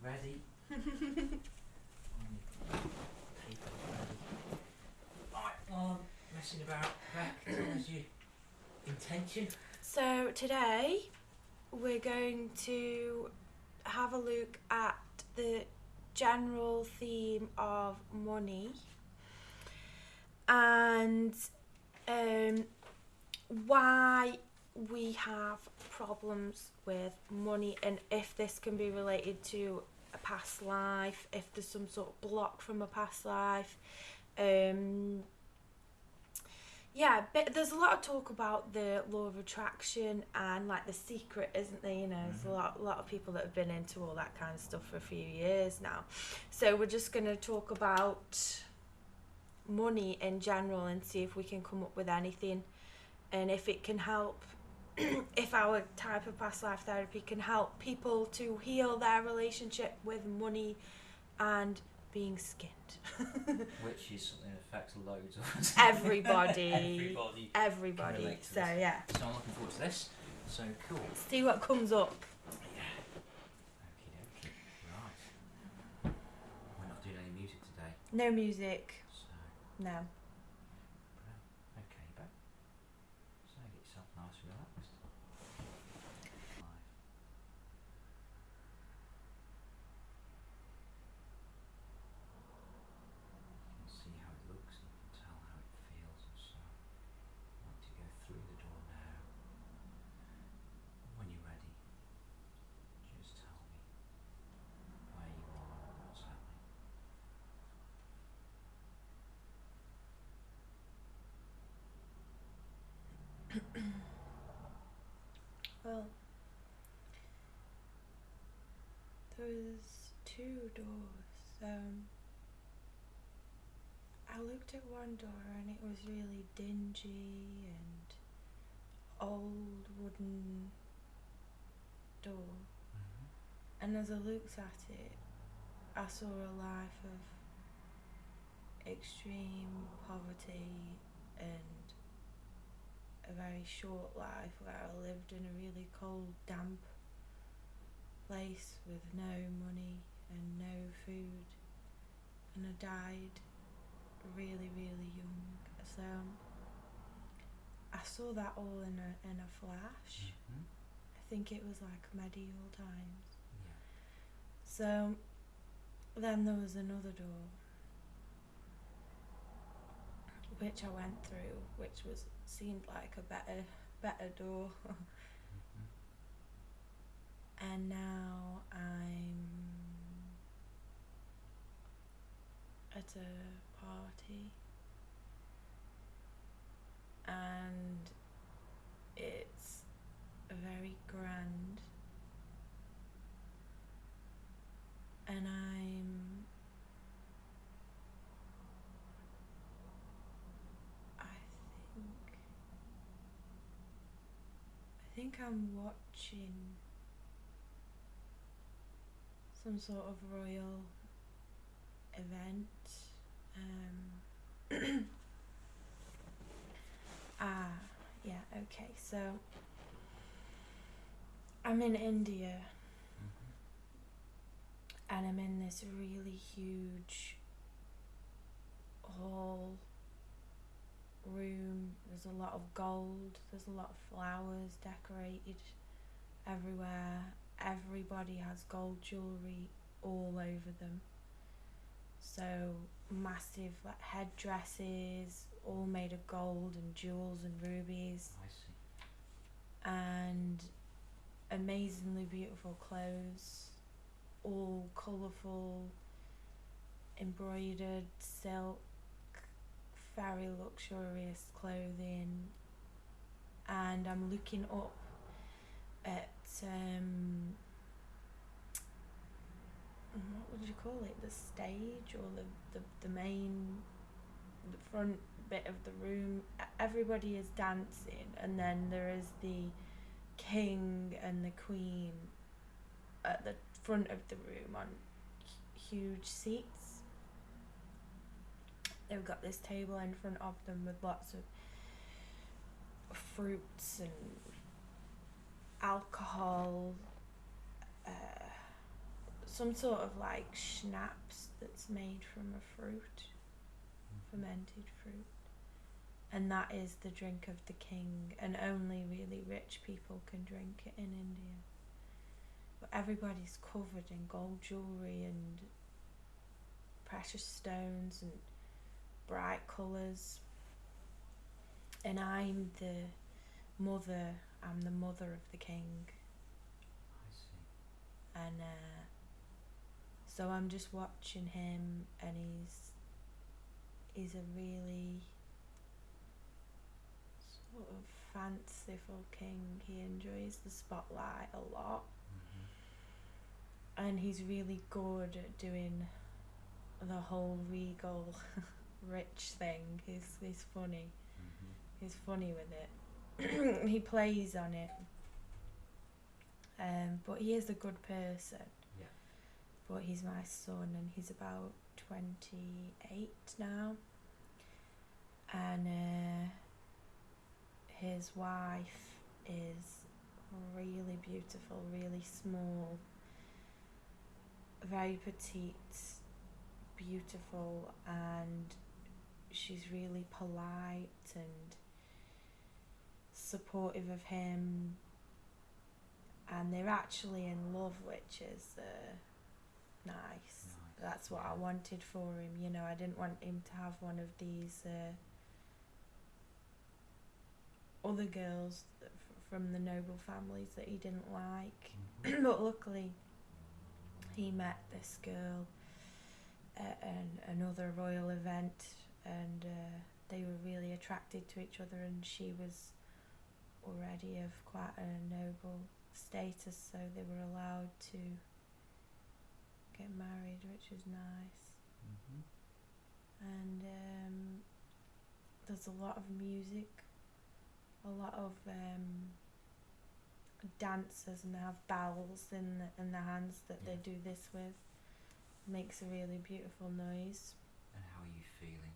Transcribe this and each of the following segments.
Ready? Right, well, messing about. Beck, tell us your intention. So today we're going to have a look at the general theme of money and why we have problems with money, and if this can be related to a past life, if there's some sort of block from a past life. Yeah, but there's a lot of talk about the law of attraction and like the secret, isn't there? You know, there's a lot of people that have been into all that kind of stuff for a few years now. So we're just going to talk about money in general and see if we can come up with anything, and if it can help, if our type of past life therapy can help people to heal their relationship with money and being skinned. Which is something that affects loads of us. Everybody. Can relate to So this. yeah. So I'm looking forward to this. So cool. See what comes up. Yeah. Okie dokie. Right. We're not doing any music today. No music. So. No. Okay, back. So get yourself nice and relaxed. You can see how it looks and you can tell how it feels and so. I'd like to go through the door now. When you're ready, just tell me where you are and what's happening. Well, there's two doors. I looked at one door and it was really dingy and old wooden door. And as I looked at it, I saw a life of extreme poverty and a very short life where I lived in a really cold, damp place with no money and no food, and I died really, really young. So I saw that all in a flash. I think it was like medieval times. Yeah. So then there was another door which I went through, which seemed like a better door. And now I'm at a party and it's very grand, and I think I'm watching some sort of royal event. Yeah, okay, so I'm in India and I'm in this really huge hall room. There's a lot of gold, there's a lot of flowers decorated everywhere. Everybody has gold jewellery all over them. So massive like headdresses, all made of gold and jewels and rubies. I see. And amazingly beautiful clothes, all colourful, embroidered silk, very luxurious clothing. And I'm looking up at what would you call it, the stage or the main, the front bit of the room. Everybody is dancing, and then there is the king and the queen at the front of the room on huge seats. They've got this table in front of them with lots of fruits and alcohol, some sort of like schnapps that's made from a fruit, fermented fruit. And that is the drink of the king, and only really rich people can drink it in India. But everybody's covered in gold jewellery and precious stones and bright colours. And I'm the mother of the king. I see. And so I'm just watching him, and he's a really sort of fanciful king. He enjoys the spotlight a lot. And he's really good at doing the whole regal rich thing. He's funny. He's funny with it. He plays on it. But he is a good person. Yeah. But he's my son, and he's about 28 now. And his wife is really beautiful, really small, very petite, beautiful, and she's really polite and supportive of him, and they're actually in love, which is nice. That's what I wanted for him, you know. I didn't want him to have one of these other girls from the noble families that he didn't like. But luckily he met this girl at another royal event, and they were really attracted to each other, and she was already of quite a noble status, so they were allowed to get married, which is nice. And there's a lot of music, a lot of dancers, and they have bells in their hands that they do this with. Makes a really beautiful noise. And how are you feeling?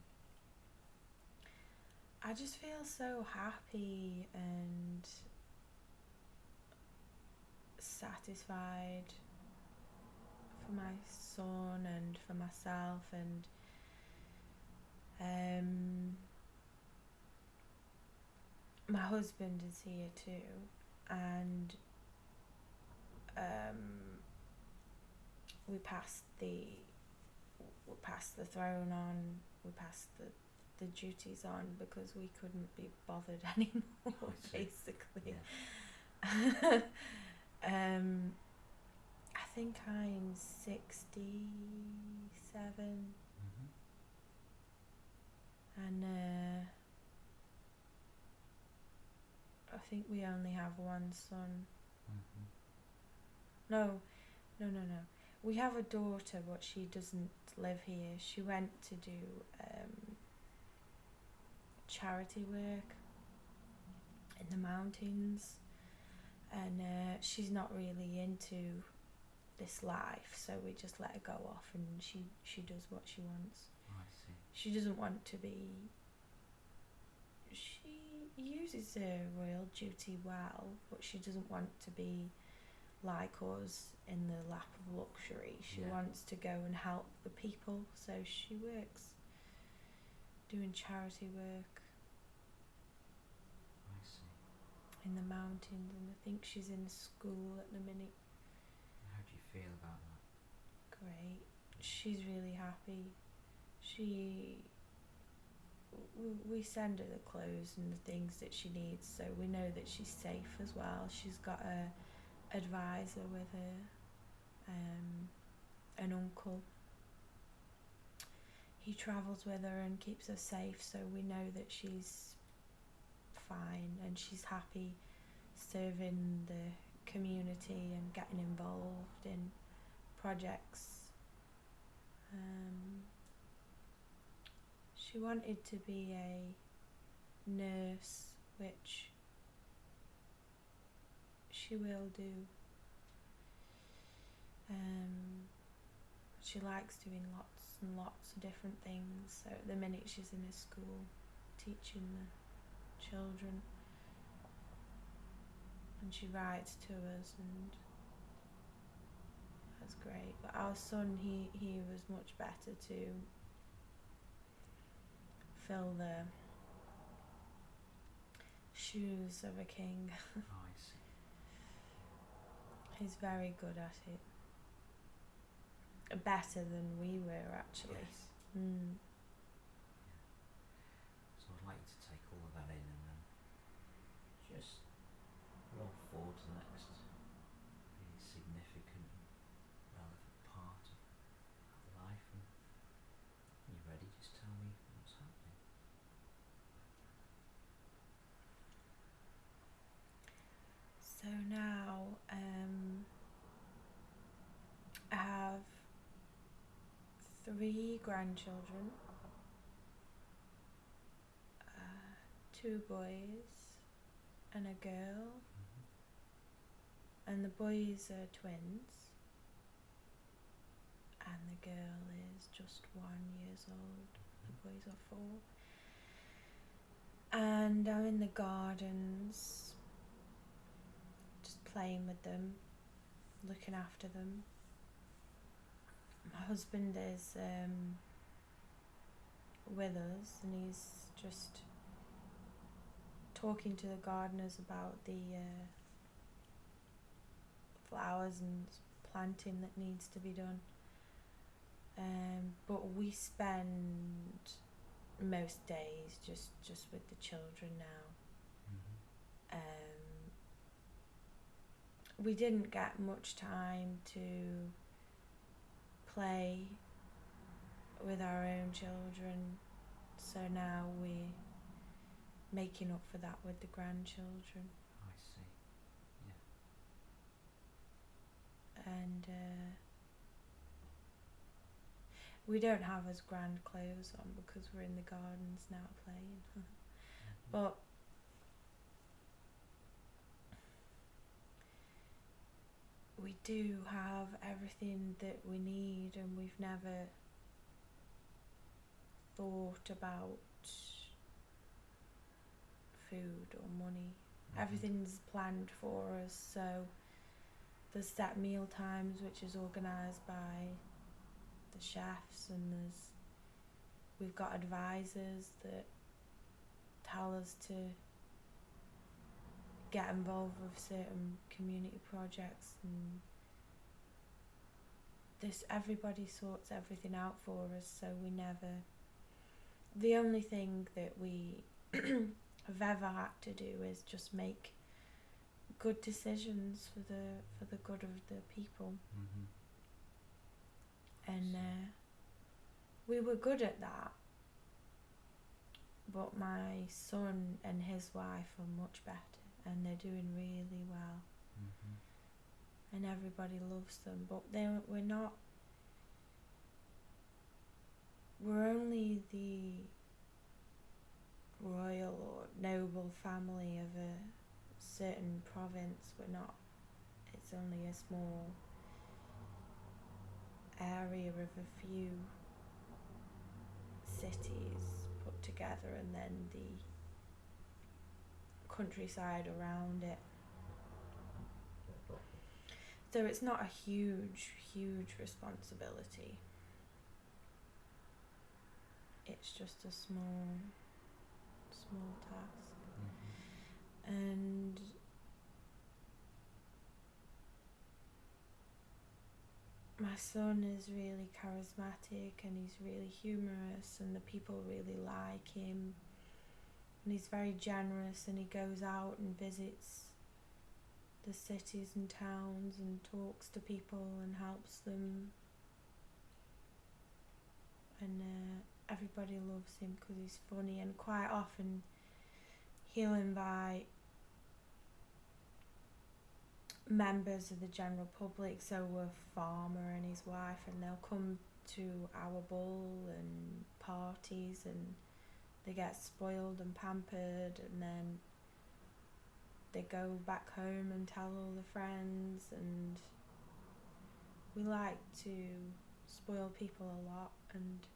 I just feel so happy and satisfied for my son and for myself, and my husband is here too, and we passed the throne on, we passed the duties on, because we couldn't be bothered anymore, basically. Yeah. I think I'm 67, and I think we only have one son. No. We have a daughter, but she doesn't live here. She went to do charity work in the mountains, and she's not really into this life, so we just let her go off, and she does what she wants. I see. She doesn't want to be... She uses her royal duty well, but she doesn't want to be like us in the lap of luxury. She wants to go and help the people, so she works doing charity work in the mountains, and I think she's in school at the minute. How do you feel about that? Great. She's really happy. We send her the clothes and the things that she needs, so we know that she's safe as well. She's got a advisor with her, an uncle. He travels with her and keeps her safe, so we know that she's fine, and she's happy serving the community and getting involved in projects. She wanted to be a nurse, which she will do. She likes doing lots and lots of different things, so at the minute she's in a school teaching the children, and she writes to us, that's great. But our son, he was much better to fill the shoes of a king. Oh, I see. He's very good at it. Better than we were, actually. Yes. Mm. So I'd like you to take all of that in and then just roll forward to the next really significant and relevant part of life, and when you're ready, just tell me what's happening. So now I have 3 grandchildren, 2 boys and a girl, and the boys are twins and the girl is just 1 year old. The boys are 4, and I'm in the gardens just playing with them, looking after them. My husband is with us, and he's just talking to the gardeners about the flowers and planting that needs to be done. But we spend most days just with the children now. We didn't get much time to play with our own children, so now we're making up for that with the grandchildren. I see. Yeah. And we don't have as grand clothes on because we're in the gardens now playing. But we do have everything that we need, and we've never thought about food or money. Everything's planned for us, so there's set meal times which is organised by the chefs, and we've got advisors that tell us to get involved with certain community projects, and everybody sorts everything out for us, so the only thing that we have ever had to do is just make good decisions for the good of the people. And we were good at that, but my son and his wife are much better, and they're doing really well. And everybody loves them, but we're only the royal or noble family of a certain province. It's only a small area of a few cities put together, and then the countryside around it. So it's not a huge responsibility. It's just a small task. And my son is really charismatic, and he's really humorous, and the people really like him, and he's very generous, and he goes out and visits the cities and towns and talks to people and helps them, and everybody loves him because he's funny, and quite often he'll invite members of the general public, so a farmer and his wife, and they'll come to our ball and parties, and they get spoiled and pampered, and then they go back home and tell all the friends, and we like to spoil people a lot and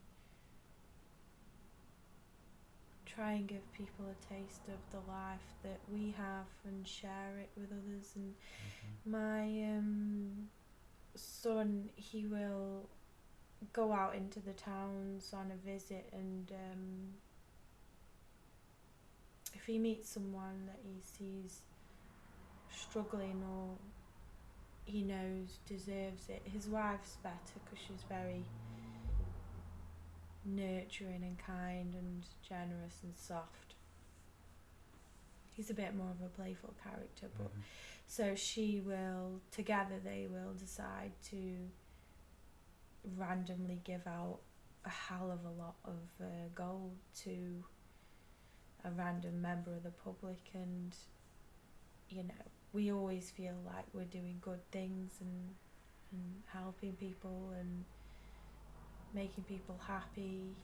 try and give people a taste of the life that we have and share it with others. And my son, he will go out into the towns on a visit, and if he meets someone that he sees struggling or he knows deserves it, his wife's better because she's very nurturing and kind and generous and soft. He's a bit more of a playful character, but so they will decide to randomly give out a hell of a lot of gold to a random member of the public, and we always feel like we're doing good things and helping people and making people happy.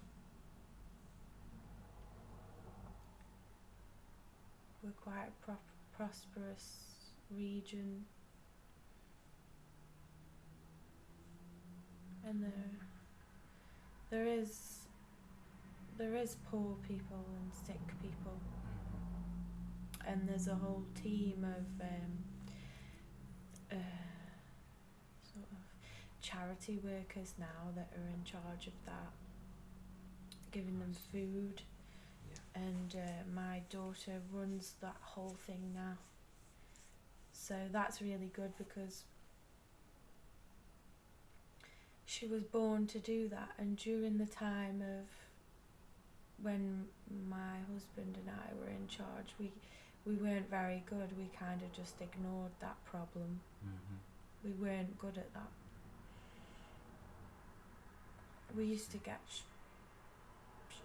We're quite a prosperous region, and there is poor people and sick people, and there's a whole team of sort of charity workers now that are in charge of that, giving them food. And my daughter runs that whole thing now, so that's really good because she was born to do that. And during the time of when my husband and I were in charge, we weren't very good. We kind of just ignored that problem. We weren't good at that. We used to get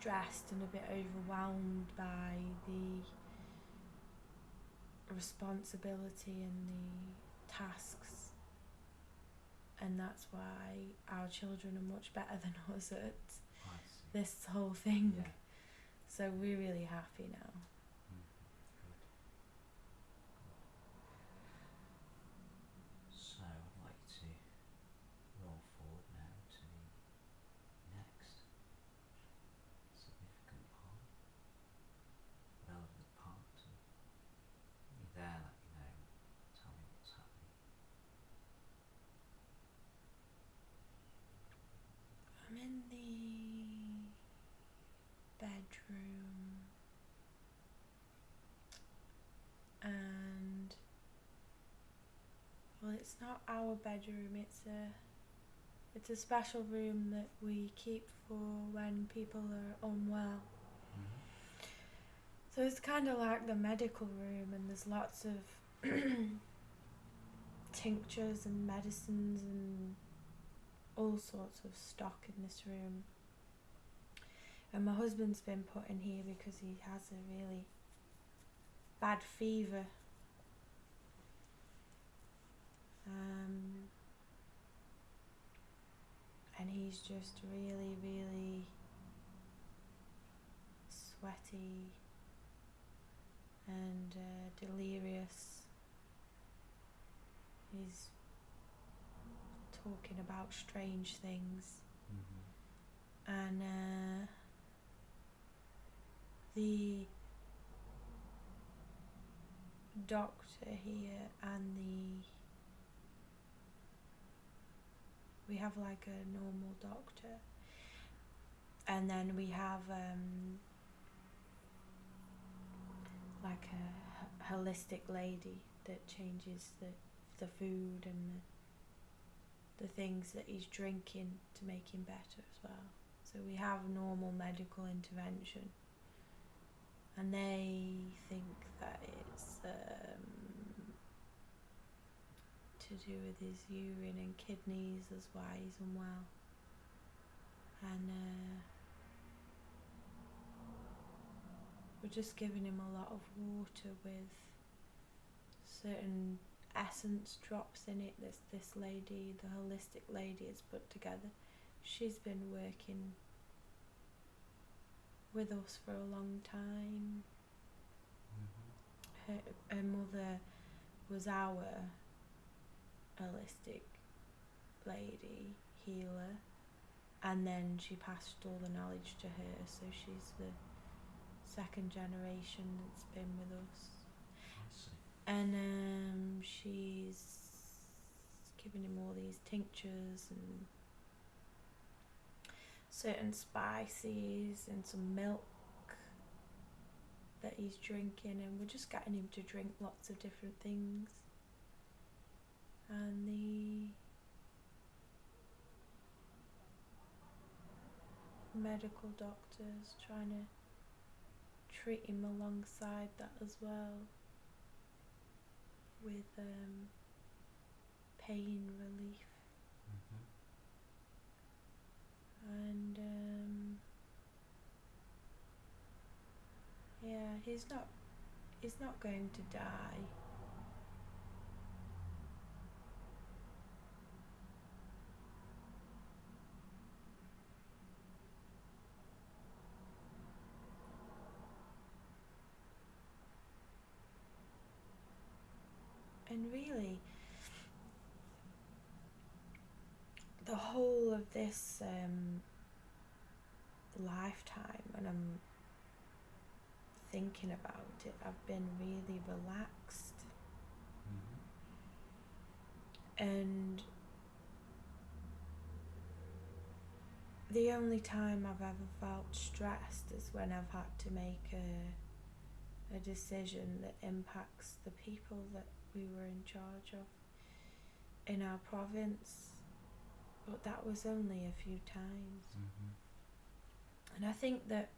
stressed and a bit overwhelmed by the responsibility and the tasks, and that's why our children are much better than us at this whole thing. So we're really happy now. So I'd like to roll forward now to the next significant part, relevant part. You there, let me know, tell me what's happening. I'm in the bedroom, and well, it's not our bedroom, it's a special room that we keep for when people are unwell. So it's kind of like the medical room, and there's lots of tinctures and medicines and all sorts of stock in this room. And my husband's been put in here because he has a really bad fever. And he's just really, really sweaty and delirious. He's talking about strange things. And the doctor here and we have like a normal doctor, and then we have like a holistic lady that changes the food and the things that he's drinking to make him better as well. So we have normal medical intervention, and they think that it's to do with his urine and kidneys, is why he's unwell. And we're just giving him a lot of water with certain essence drops in it. This lady, the holistic lady, has put together. She's been working with us for a long time. Her mother was our holistic lady healer, and then she passed all the knowledge to her, so she's the second generation that's been with us. And she's giving him all these tinctures and certain spices and some milk that he's drinking, and we're just getting him to drink lots of different things. And the medical doctors trying to treat him alongside that as well, with pain relief. And yeah, he's not going to die. And really, the whole of this lifetime, when I'm thinking about it, I've been really relaxed. And the only time I've ever felt stressed is when I've had to make a decision that impacts the people that we were in charge of in our province. But that was only a few times. And I think that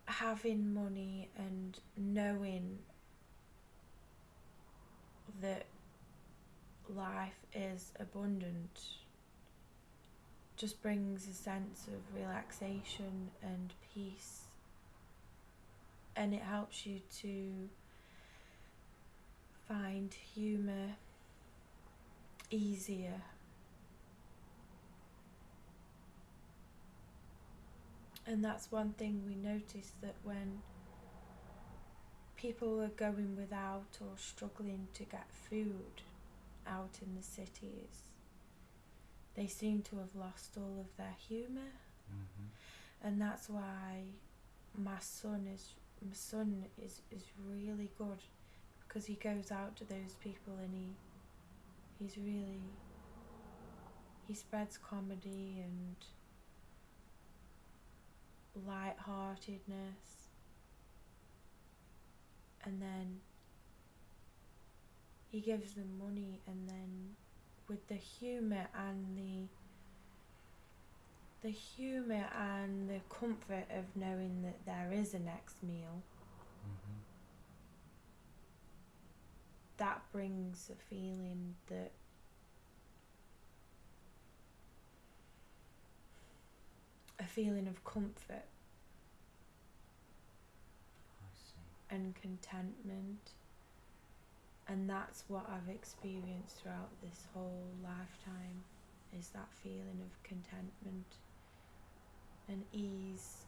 having money and knowing that life is abundant just brings a sense of relaxation and peace, and it helps you to find humour easier. And that's one thing we noticed, that when people are going without or struggling to get food out in the cities, they seem to have lost all of their humour. And that's why my son is really good, because he goes out to those people and he spreads comedy and light-heartedness, and then he gives them money, and then with the humour and the comfort of knowing that there is a next meal, that brings a feeling of comfort and contentment. And that's what I've experienced throughout this whole lifetime, is that feeling of contentment and ease.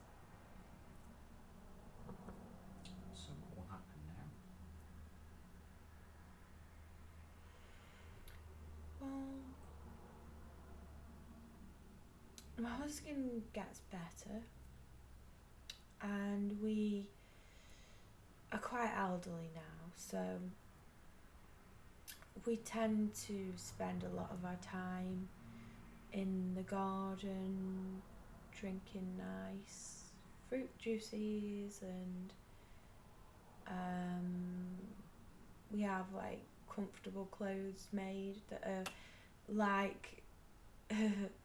So what will happen now? Well, my husband gets better, and we are quite elderly now, so we tend to spend a lot of our time in the garden, drinking nice fruit juices, and we have like comfortable clothes made that are like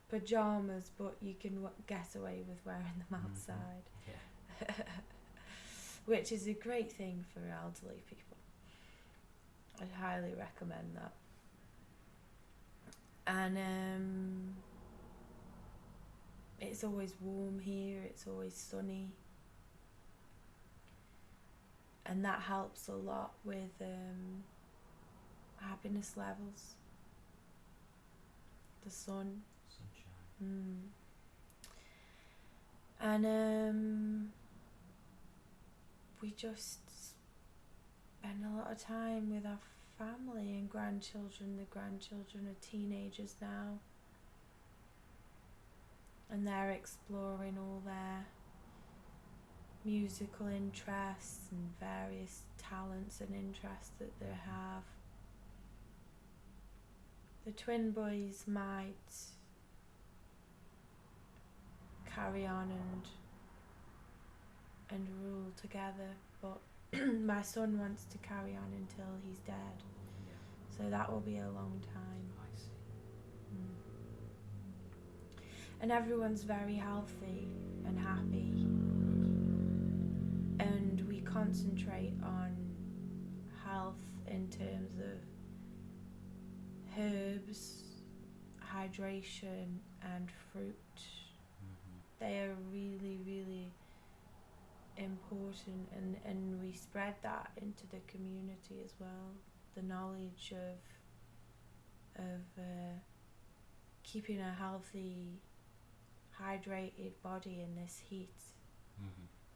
pajamas, but you can get away with wearing them outside. Which is a great thing for elderly people. I'd highly recommend that. And it's always warm here, it's always sunny, and that helps a lot with happiness levels. The sunshine. And we just spend a lot of time with our family and grandchildren. The grandchildren are teenagers now, and they're exploring all their musical interests and various talents and interests that they have. the twin boys might carry on and rule together, but my son wants to carry on until he's dead. Yeah. So that will be a long time. I see. And everyone's very healthy and happy. And we concentrate on health in terms of herbs, hydration, and fruit. They are really, really important, and we spread that into the community as well. The knowledge of keeping a healthy, hydrated body in this heat.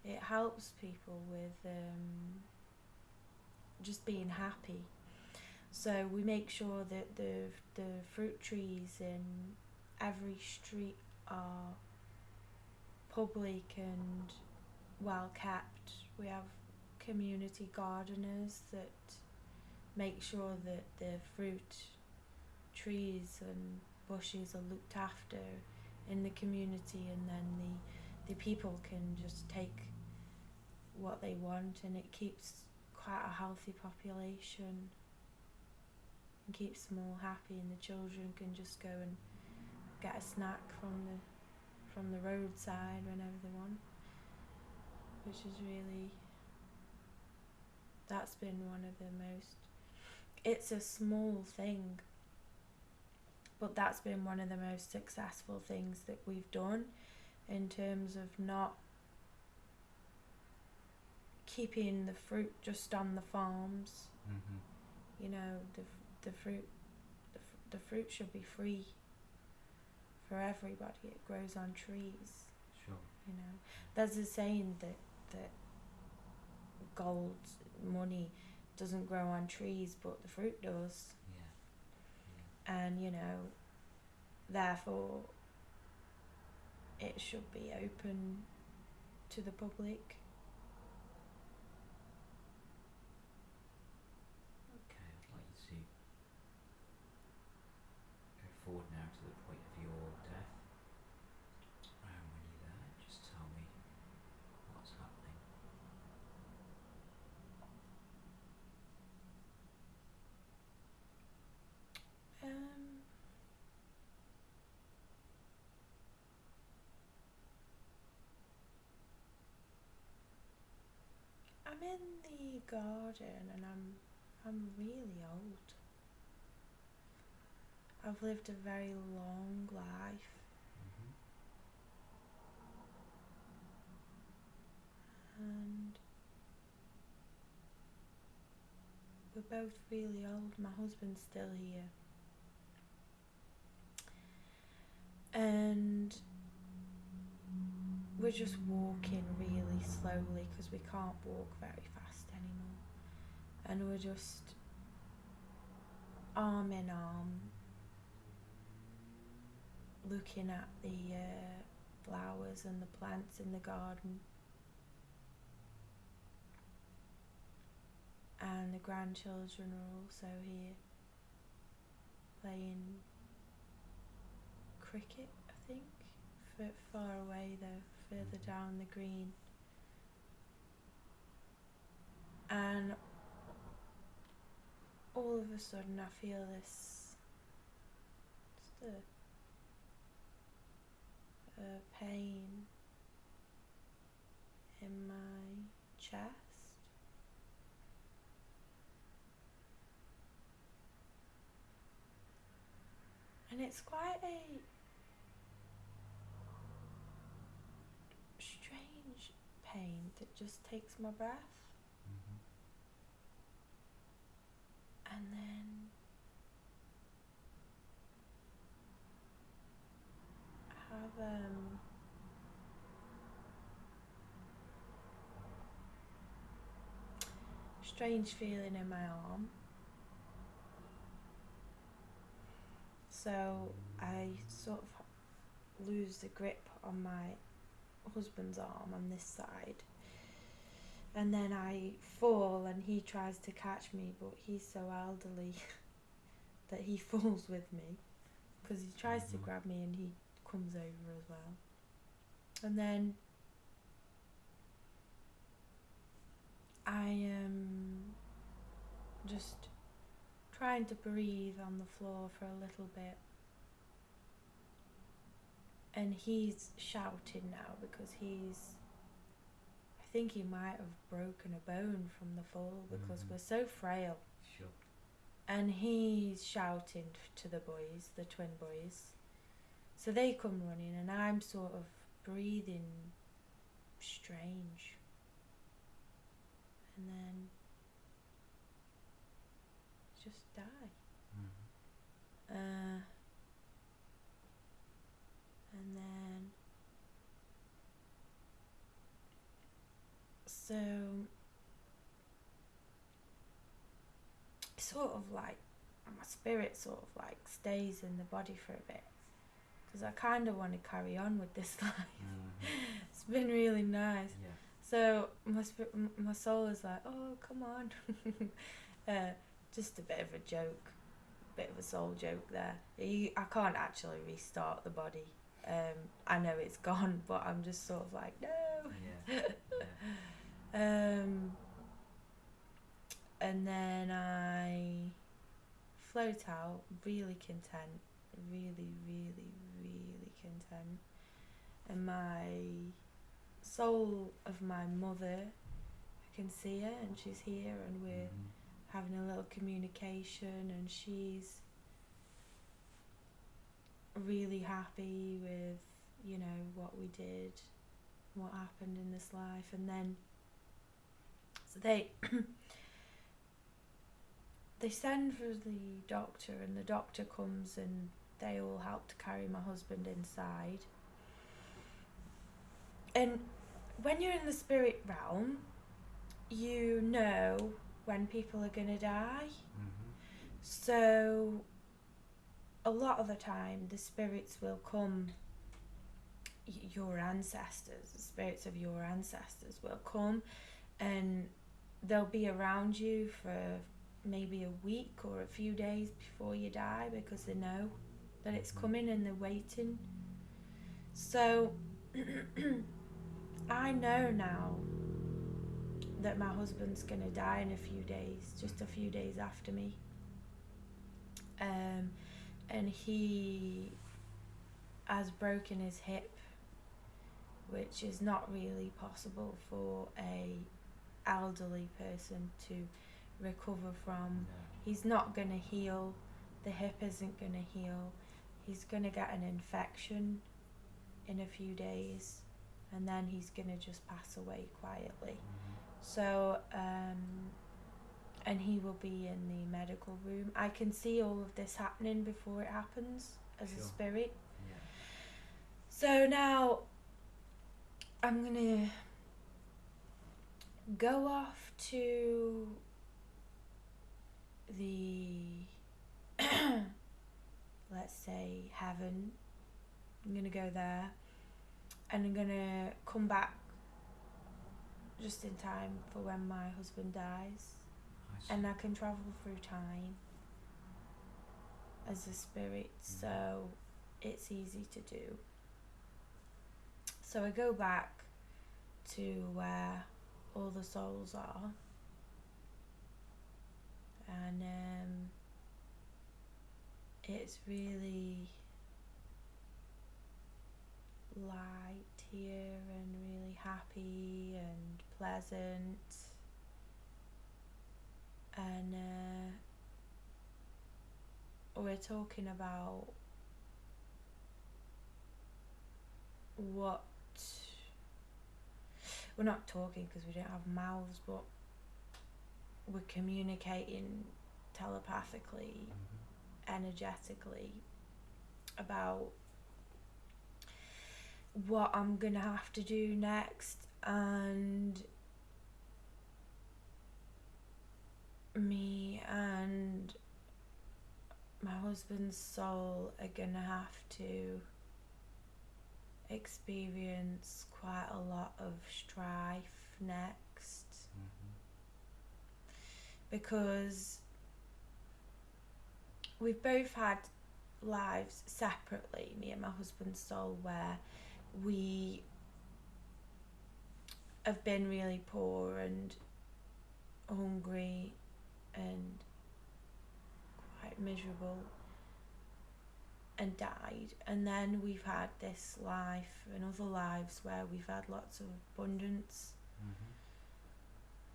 It helps people with just being happy. So we make sure that the fruit trees in every street are public and well kept. We have community gardeners that make sure that the fruit trees and bushes are looked after in the community, and then the people can just take what they want, and it keeps quite a healthy population and keeps them all happy, and the children can just go and get a snack from the roadside whenever they want, which is really, that's been one of the most, it's a small thing, but that's been one of the most successful things that we've done in terms of not keeping the fruit just on the farms. You know, the fruit should be free for everybody. It grows on trees. Sure. You know, there's a saying that gold, money doesn't grow on trees, but the fruit does. Yeah. And you know, therefore it should be open to the public. Okay, I'd like you to go forward now to the point of your death. And when you're there, just tell me what's happening. I'm in the garden and I'm really old. I've lived a very long life. And we're both really old. My husband's still here. And we're just walking really slowly because we can't walk very fast anymore. And we're just arm in arm, looking at the flowers and the plants in the garden. And the grandchildren are also here, playing cricket, I think, far away though, further down the green. And all of a sudden I feel this just a pain in my chest. And it's quite a strange pain that just takes my breath. And then I have strange feeling in my arm. So I sort of lose the grip on my husband's arm on this side, and then I fall and he tries to catch me, but he's so elderly that he falls with me, because he tries to Mhm. grab me and he comes over as well. And then I am just trying to breathe on the floor for a little bit. And he's shouting now because I think he might have broken a bone from the fall because Mhm. we're so frail. Sure. And he's shouting to the boys, the twin boys. So they come running and I'm sort of breathing strange. And then just die. Mhm. And then so sort of like my spirit sort of like stays in the body for a bit, because I kind of want to carry on with this life. Mhm. It's been really nice. Yeah. So my soul is like, oh, come on. Just a bit of a joke, bit of a soul joke there. I can't actually restart the body. I know it's gone, but I'm just sort of like, no. Yeah. Yeah. And then I float out, really content, really, really, really content. And my soul of my mother, I can see her and she's here and we're Mhm. having a little communication, and she's really happy with, you know, what we did, what happened in this life. And then so they they send for the doctor, and the doctor comes and they all help to carry my husband inside. And when you're in the spirit realm, you know when people are going to die. Mhm. So a lot of the time the spirits will come, your ancestors, the spirits of your ancestors will come, and they'll be around you for maybe a week or a few days before you die, because they know that it's coming and they're waiting. So I know now that my husband's gonna die in a few days, just a few days after me. And he has broken his hip, which is not really possible for a elderly person to recover from. No. He's not going to heal. The hip isn't going to heal. He's going to get an infection in a few days, and then he's going to just pass away quietly. Mhm. So, and he will be in the medical room. I can see all of this happening before it happens as Sure. a spirit. Yeah. So now I'm going to go off to the let's say heaven. I'm gonna go there, and I'm gonna come back just in time for when my husband dies, I see. and I can travel through time as a spirit, so it's easy to do. So I go back to where all the souls are, and it's really light here and really happy and pleasant. And we're talking about what we're not talking because we don't have mouths, but we're communicating telepathically, energetically, about what I'm gonna have to do next, and me and my husband's soul are gonna have to experience quite a lot of strife next, because we've both had lives separately, me and my husband's soul, where we have been really poor and hungry and quite miserable and died. And then we've had this life and other lives where we've had lots of abundance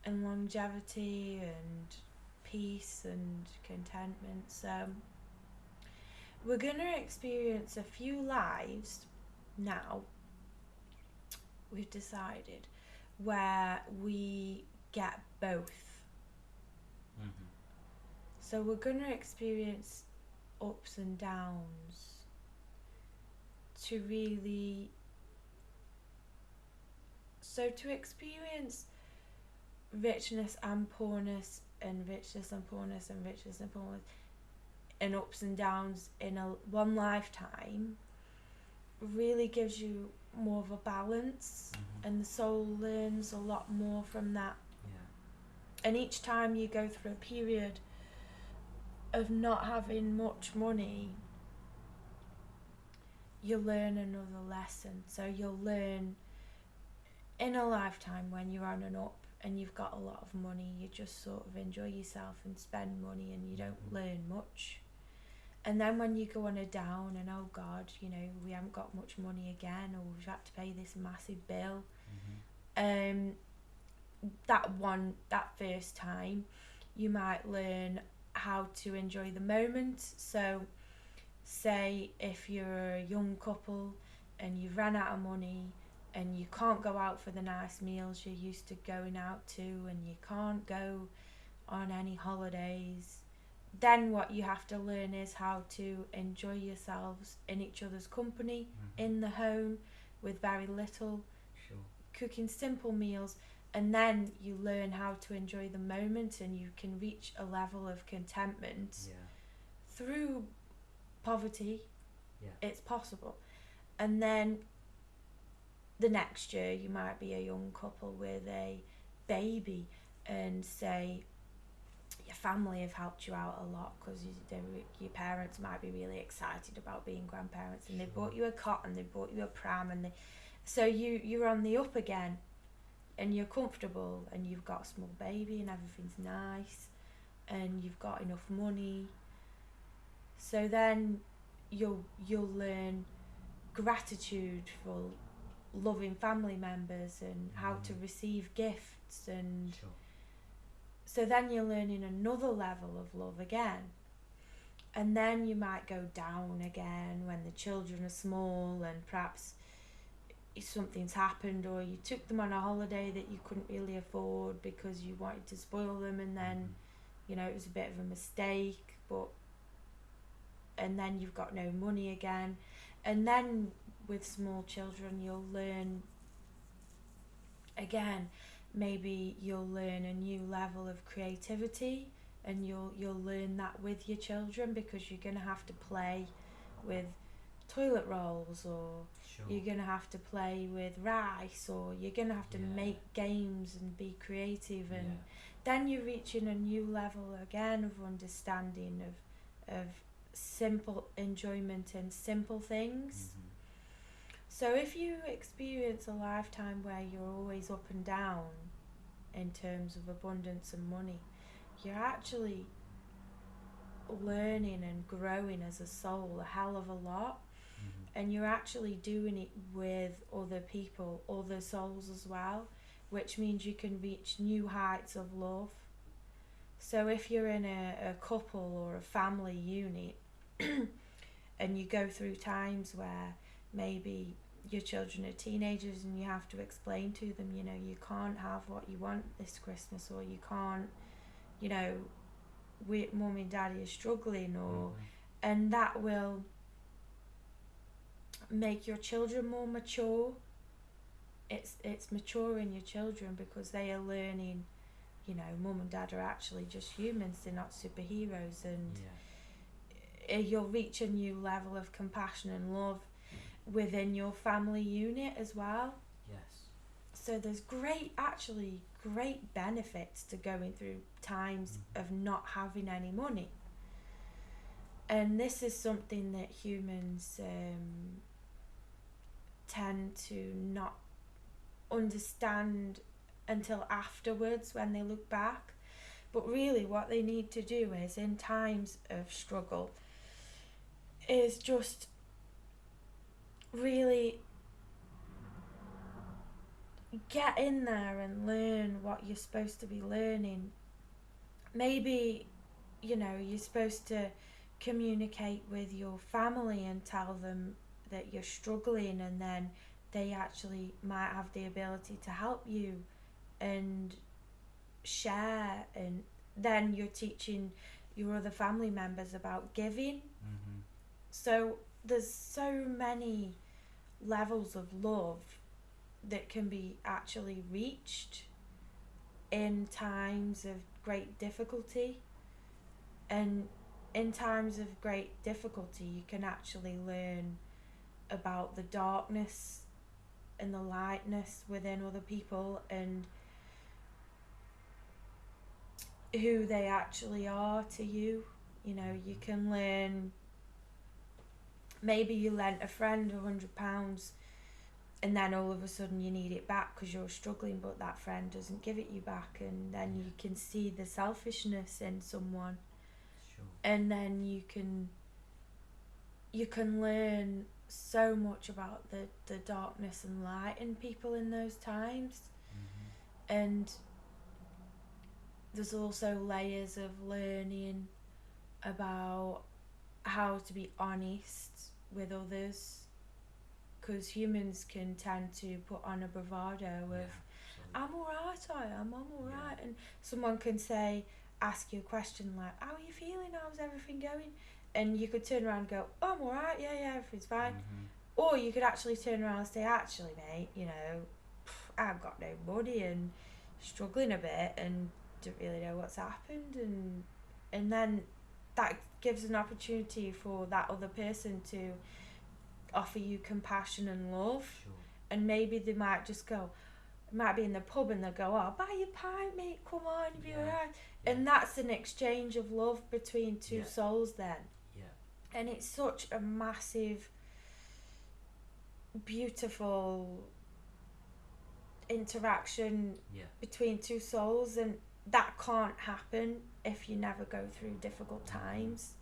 and longevity and peace and contentment. So we're going to experience a few lives now, we've decided, where we get both. So we're going to experience ups and downs to really... So to experience richness and poorness and richness and poorness and richness and poorness and ups and downs in one lifetime really gives you more of a balance, and the soul learns a lot more from that. And each time you go through a period of not having much money, you learn another lesson. So you'll learn in a lifetime when you're on and up and you've got a lot of money, you just sort of enjoy yourself and spend money and you don't learn much. And then when you go on a down and, oh God, you know, we haven't got much money again, or we've had to pay this massive bill, that first time you might learn how to enjoy the moment. So say if you're a young couple and you've ran out of money and you can't go out for the nice meals you're used to going out to, and you can't go on any holidays, then what you have to learn is how to enjoy yourselves in each other's company, in the home, with very little, cooking simple meals. And then you learn how to enjoy the moment, and you can reach a level of contentment through poverty. It's possible. And then the next year you might be a young couple with a baby, and say your family have helped you out a lot because your parents might be really excited about being grandparents, and they bought you a cot and they bought you a pram, and so you're on the up again, and you're comfortable, and you've got a small baby and everything's nice, and you've got enough money. So then you'll learn gratitude for loving family members and how to receive gifts, and so then you're learning another level of love again. And then you might go down again when the children are small, and perhaps something's happened, or you took them on a holiday that you couldn't really afford because you wanted to spoil them, and then you know it was a bit of a mistake, and then you've got no money again. And then with small children you'll learn again, maybe you'll learn a new level of creativity, and you'll learn that with your children, because you're going to have to play with toilet rolls, or you're going to have to play with rice, or you're going to have to make games and be creative, and then you're reaching a new level again of understanding of simple enjoyment and simple things. So if you experience a lifetime where you're always up and down in terms of abundance and money, you're actually learning and growing as a soul a hell of a lot. And you're actually doing it with other people, other souls as well, which means you can reach new heights of love. So if you're in a couple or a family unit and you go through times where maybe your children are teenagers and you have to explain to them, you know, you can't have what you want this Christmas, or you can't, you know, mum and daddy are struggling, or and that will make your children more mature. It's maturing your children, because they are learning, you know, mum and dad are actually just humans, they're not superheroes, and you'll reach a new level of compassion and love within your family unit as well. So there's great benefits to going through times of not having any money. And this is something that humans tend to not understand until afterwards when they look back. But really what they need to do is, in times of struggle, is just really get in there and learn what you're supposed to be learning. Maybe, you're supposed to communicate with your family and tell them that you're struggling, and then they actually might have the ability to help you and share, and then you're teaching your other family members about giving. Mm-hmm. So there's so many levels of love that can be actually reached in times of great difficulty. And in times of great difficulty, you can actually learn about the darkness and the lightness within other people, and who they actually are to you. You can learn, maybe you lent a friend £100 and then all of a sudden you need it back because you're struggling, but that friend doesn't give it you back, and then you can see the selfishness in someone. Sure. And then you can learn so much about the darkness and light in people in those times. Mm-hmm. And there's also layers of learning about how to be honest with others, because humans can tend to put on a bravado of, I'm alright, I'm alright, and someone can ask you a question like, how are you feeling, how's everything going, and you could turn around and go, oh, I'm alright, yeah, everything's fine. Mm-hmm. Or you could actually turn around and say, actually mate, I've got no money and struggling a bit and don't really know what's happened, and then that gives an opportunity for that other person to offer you compassion and love. Sure. And maybe they might just go, might be in the pub and they'll go, oh, buy your pint mate, come on, you'll be alright. And that's an exchange of love between two souls then. And it's such a massive, beautiful interaction between two souls, and that can't happen if you never go through difficult times.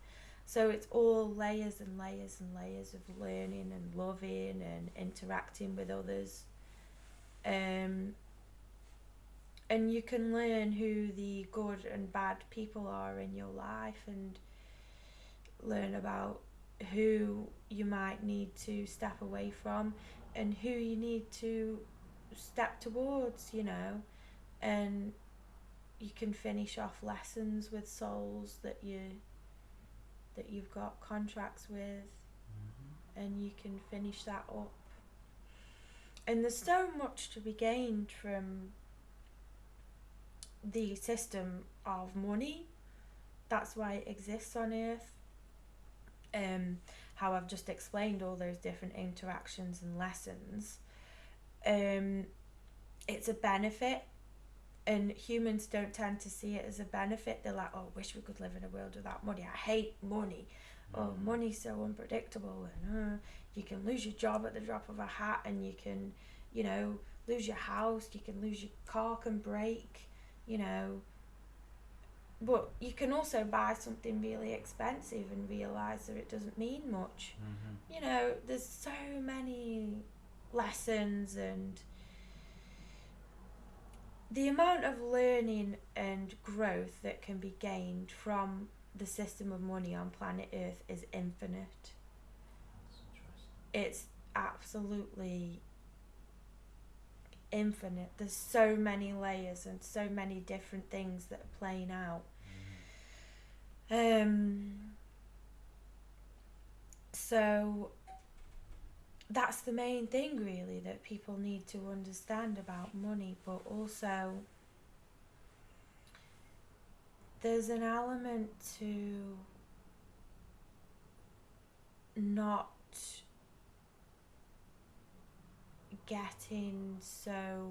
So it's all layers and layers and layers of learning and loving and interacting with others. And you can learn who the good and bad people are in your life, and learn about who you might need to step away from and who you need to step towards, and you can finish off lessons with souls that you've got contracts with, and you can finish that up. And there's so much to be gained from the system of money. That's why it exists on Earth. How I've just explained all those different interactions and lessons. It's a benefit, and humans don't tend to see it as a benefit. They're like, oh, I wish we could live in a world without money. I hate money. Oh, money's so unpredictable, and you can lose your job at the drop of a hat, and you can, lose your house, you can lose your car can break, but you can also buy something really expensive and realise that it doesn't mean much. There's so many lessons, and the amount of learning and growth that can be gained from the system of money on planet Earth is infinite. That's interesting. It's absolutely infinite. There's so many layers and so many different things that are playing out. So that's the main thing really that people need to understand about money, but also there's an element to not getting so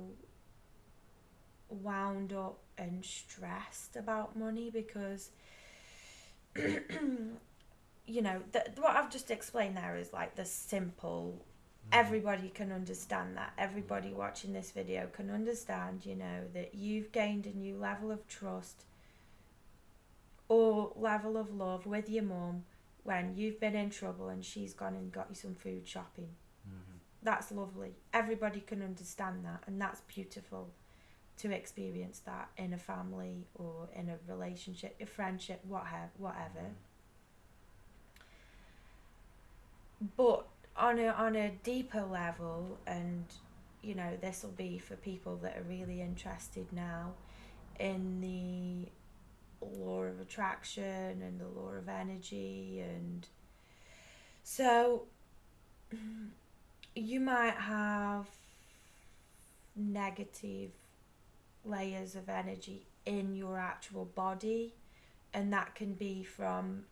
wound up and stressed about money, because you know, what I've just explained there is like the simple, everybody can understand that. Everybody watching this video can understand, you know, that you've gained a new level of trust or level of love with your mum when you've been in trouble and she's gone and got you some food shopping. That's lovely. Everybody can understand that, and that's beautiful to experience that in a family or in a relationship, a friendship, whatever. But on a deeper level, and you know, this will be for people that are really interested now in the law of attraction and the law of energy, and so you might have negative layers of energy in your actual body, and that can be from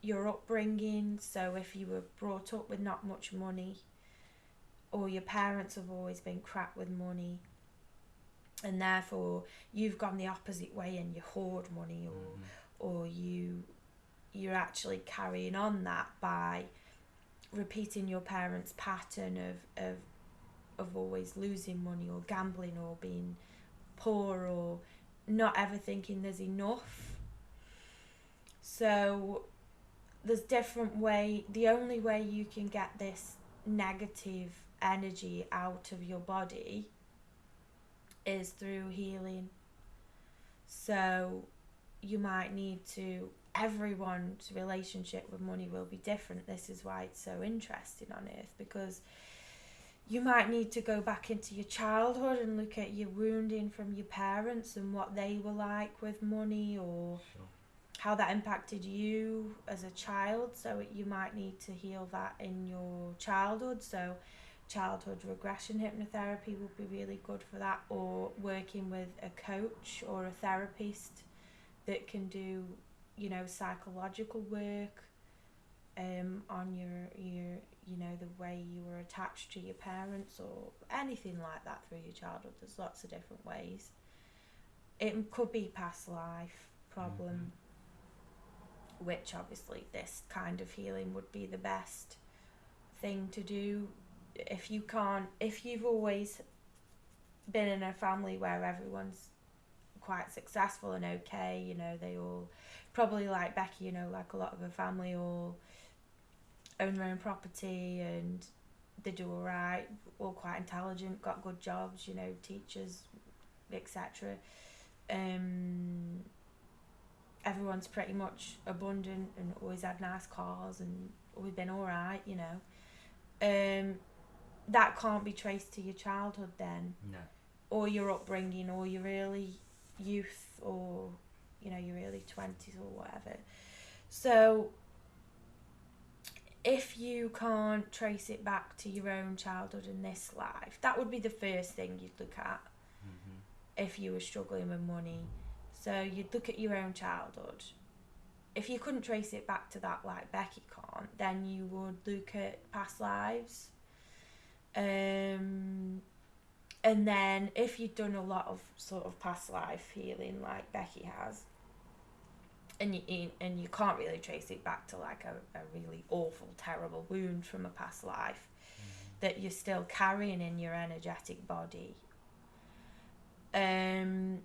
your upbringing. So if you were brought up with not much money, or your parents have always been crap with money, and therefore you've gone the opposite way and you hoard money, or you're actually carrying on that by repeating your parents' pattern of always losing money or gambling or being poor or not ever thinking there's enough. So there's different way. The only way you can get this negative energy out of your body is through healing. So you might need to, everyone's relationship with money will be different. This is why it's so interesting on Earth, because you might need to go back into your childhood and look at your wounding from your parents and what they were like with money, or how that impacted you as a child. So you might need to heal that in your childhood. So childhood regression hypnotherapy would be really good for that, or working with a coach or a therapist that can do, you know, psychological work on your you know, the way you were attached to your parents or anything like that through your childhood. There's lots of different ways. It could be past life problem, which obviously this kind of healing would be the best thing to do. If you've always been in a family where everyone's quite successful and okay, you know, they all probably like Becky, you know, like a lot of her family all own their own property and they do all right, all quite intelligent, got good jobs, you know, teachers, etc. Everyone's pretty much abundant and always had nice cars and always been all right, you know. That can't be traced to your childhood then. No. Or your upbringing, or your early youth, or, you know, your early 20s or whatever. So if you can't trace it back to your own childhood in this life, that would be the first thing you'd look at if you were struggling with money. So you'd look at your own childhood. If you couldn't trace it back to that, like Becky can't, then you would look at past lives. And then if you've done a lot of sort of past life healing like Becky has, and you can't really trace it back to like a really awful, terrible wound from a past life that you're still carrying in your energetic body, then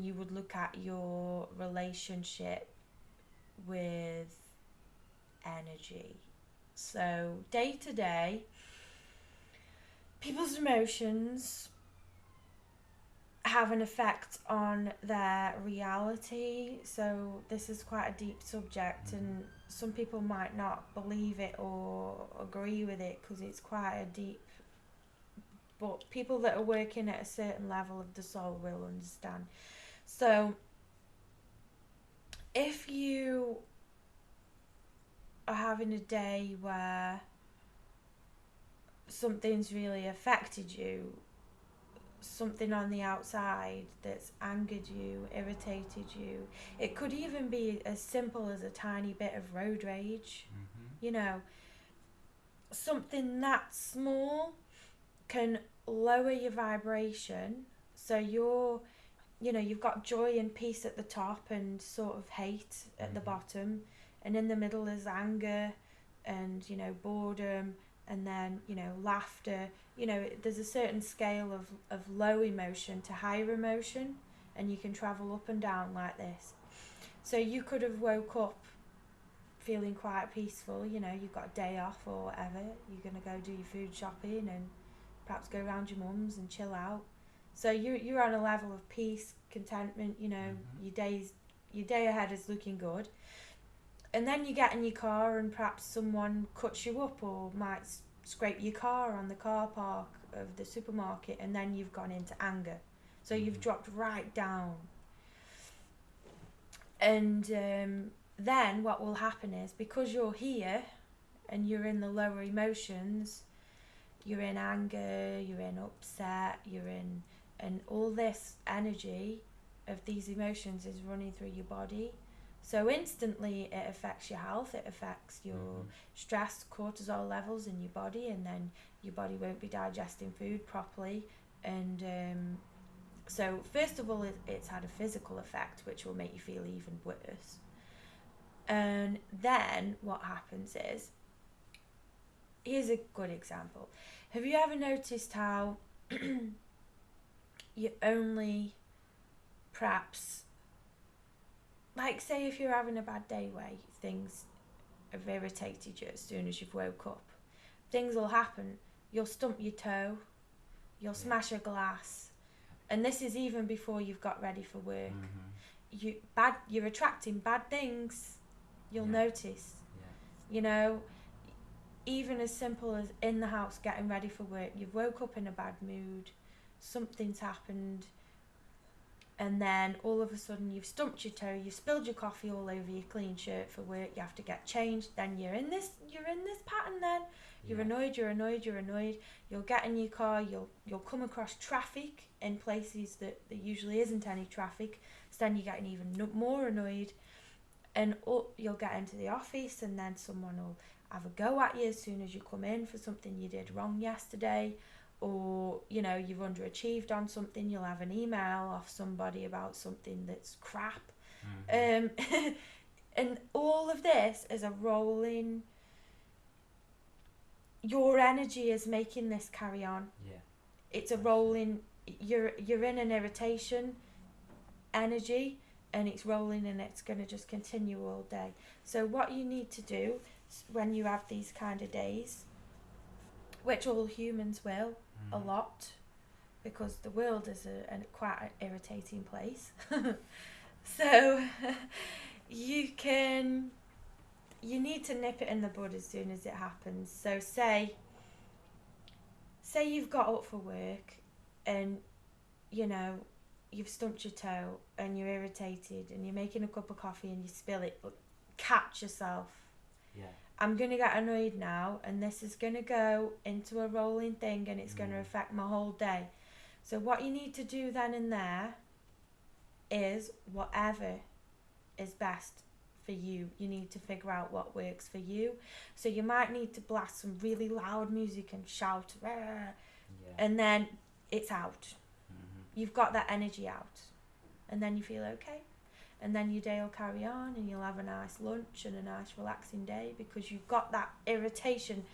you would look at your relationship with energy. So day to day, people's emotions have an effect on their reality. So this is quite a deep subject, and some people might not believe it or agree with it because it's quite a deep, but people that are working at a certain level of the soul will understand. So if you are having a day where something's really affected you, something on the outside that's angered you, irritated you, it could even be as simple as a tiny bit of road rage, you know, something that small can lower your vibration. So you've got joy and peace at the top and sort of hate at the bottom, and in the middle is anger, and boredom, and then laughter. There's a certain scale of low emotion to higher emotion, and you can travel up and down like this. So you could have woke up feeling quite peaceful. You've got a day off or whatever, you're going to go do your food shopping and perhaps go around your mum's and chill out. So you're on a level of peace, contentment. Your day ahead is looking good. And then you get in your car and perhaps someone cuts you up or might scrape your car on the car park of the supermarket, and then you've gone into anger. So you've dropped right down. And then what will happen is, because you're here and you're in the lower emotions, you're in anger, you're in upset, and all this energy of these emotions is running through your body. So instantly it affects your health, it affects your stress, cortisol levels in your body, and then your body won't be digesting food properly. And so first of all, it's had a physical effect, which will make you feel even worse. And then what happens is, here's a good example. Have you ever noticed how you only perhaps, like say if you're having a bad day where things have irritated you as soon as you've woke up, things will happen. You'll stump your toe, you'll smash a glass, and this is even before you've got ready for work. You're attracting bad things. You'll notice. Even as simple as in the house getting ready for work, you've woke up in a bad mood, something's happened, and then all of a sudden you've stumped your toe, you've spilled your coffee all over your clean shirt for work, you have to get changed, then you're in this pattern. Then you're annoyed, you'll get in your car, you'll come across traffic in places that there usually isn't any traffic, so then you're getting even more annoyed, and you'll get into the office, and then someone will have a go at you as soon as you come in for something you did wrong yesterday, or you've underachieved on something, you'll have an email off somebody about something that's crap. And all of this is a rolling, your energy is making this carry on. It's a rolling, you're in an irritation energy, and it's rolling, and it's going to just continue all day. So what you need to do when you have these kind of days, which all humans will a lot, because the world is quite an irritating place. So you need to nip it in the bud as soon as it happens. So say you've got up for work, and you've stumped your toe, and you're irritated, and you're making a cup of coffee and you spill it. Catch yourself. I'm going to get annoyed now, and this is going to go into a rolling thing, and it's going to affect my whole day. So what you need to do then and there is whatever is best for you. You need to figure out what works for you. So you might need to blast some really loud music and shout, and then it's out. You've got that energy out, and then you feel okay. And then your day will carry on, and you'll have a nice lunch and a nice relaxing day, because you've got that irritation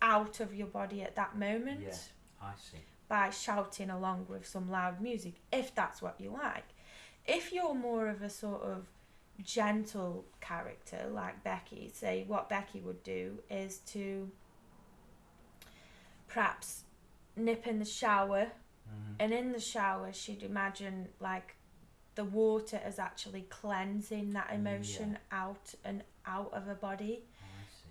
out of your body at that moment. I see. By shouting along with some loud music, if that's what you like. If you're more of a sort of gentle character like Becky, say what Becky would do is to perhaps nip in the shower, and in the shower she'd imagine like the water is actually cleansing that emotion out of her body,